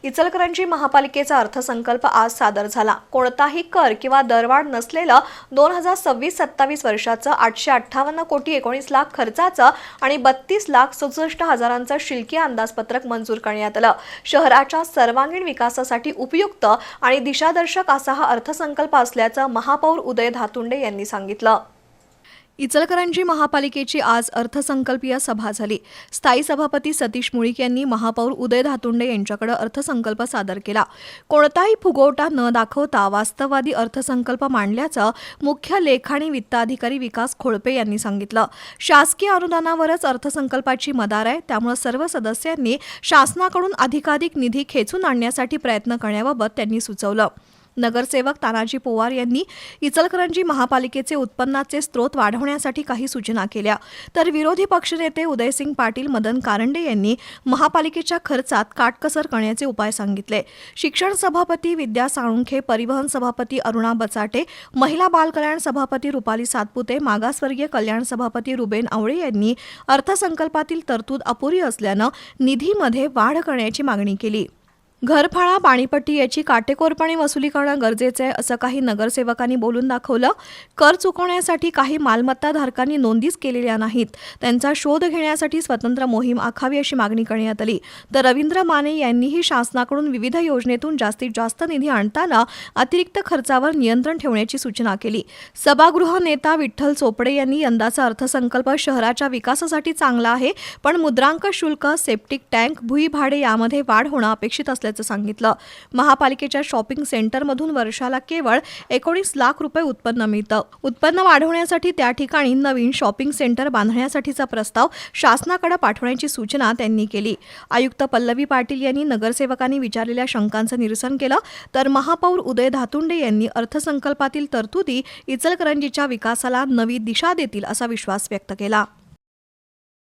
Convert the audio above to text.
इचलकरंजी महापालिकेचा अर्थसंकल्प आज सादर झाला। कोणताही कर किंवा दरवाढ नसलेलं 2026-27 वर्षाचं 858 कोटी 19 लाख खर्चाचं आणि 32,67,000चं शिल्लकी अंदाजपत्रक मंजूर करण्यात आलं। शहराच्या सर्वांगीण विकासासाठी उपयुक्त आणि दिशादर्शक असा हा अर्थसंकल्प असल्याचं महापौर उदय धातुंडे यांनी सांगितलं। इचलकरंजी महापालिकेची आज अर्थसंकल्पीय सभा झाली। स्थायी सभापती सतीश मुळीक यांनी महापौर उदय धातुंडे यांच्याकडे अर्थसंकल्प सादर केला। कोणताही फुगवटा न दाखवता वास्तववादी अर्थसंकल्प मांडल्याचं मुख्य लेखा आणि वित्त अधिकारी विकास खोळपे यांनी सांगितलं। शासकीय अनुदानावरच अर्थसंकल्पाची मदार आहे, त्यामुळे सर्व सदस्यांनी शासनाकडून अधिकाधिक निधी खेचून आणण्यासाठी प्रयत्न करण्याबाबत त्यांनी सुचवलं। नगरसेवक तानाजी पोवार यांनी इचलकरंजी महापालिकेचे उत्पन्नाचे स्रोत वाढवण्यासाठी काही सूचना केल्या, तर विरोधी पक्षनेते उदयसिंग पाटील, मदन कारंडे यांनी महापालिकेच्या खर्चात काटकसर करण्याचे उपाय सांगितले। शिक्षण सभापती विद्या साळुंखे, परिवहन सभापती अरुणा बचाटे, महिला बाल कल्याण सभापती रुपाली सातपुते, मागासवर्गीय कल्याण सभापती रुबेन आवळे यांनी अर्थसंकल्पातील तरतूद अपुरी असल्यानं निधीमध्ये वाढ करण्याची मागणी केली। घरफाळा, पाणीपट्टी याची काटेकोरपणे वसुली करणं गरजेचं आहे, असं काही नगरसेवकांनी बोलून दाखवलं। कर चुकवण्यासाठी काही मालमत्ता धारकांनी नोंदीच केलेल्या नाहीत, त्यांचा शोध घेण्यासाठी स्वतंत्र मोहीम आखावी अशी मागणी करण्यात आली। तर रवींद्र माने यांनीही शासनाकडून विविध योजनेतून जास्तीत जास्त निधी आणताना अतिरिक्त खर्चावर नियंत्रण ठेवण्याची सूचना केली। सभागृह नेता विठ्ठल चोपडे यांनी यंदाचा अर्थसंकल्प शहराच्या विकासासाठी चांगला आहे, पण मुद्रांक शुल्क, सेप्टिक टँक, भुई भाडे यामध्ये वाढ होणं अपेक्षित असल्याचं सांगितलं। महापालिकेच्या शॉपिंग सेंटरमधून वर्षाला केवळ 19 लाख रुपये उत्पन्न मिळतं। उत्पन्न वाढवण्यासाठी त्या ठिकाणी नवीन शॉपिंग सेंटर बांधण्यासाठीचा प्रस्ताव शासनाकडे पाठवण्याची सूचना त्यांनी केली। आयुक्त पल्लवी पाटील यांनी नगरसेवकांनी विचारलेल्या शंकांचं निरसन केलं, तर महापौर उदय धातुंडे यांनी अर्थसंकल्पातील तरतुदी इचलकरंजीच्या विकासाला नवी दिशा देतील असा विश्वास व्यक्त केला।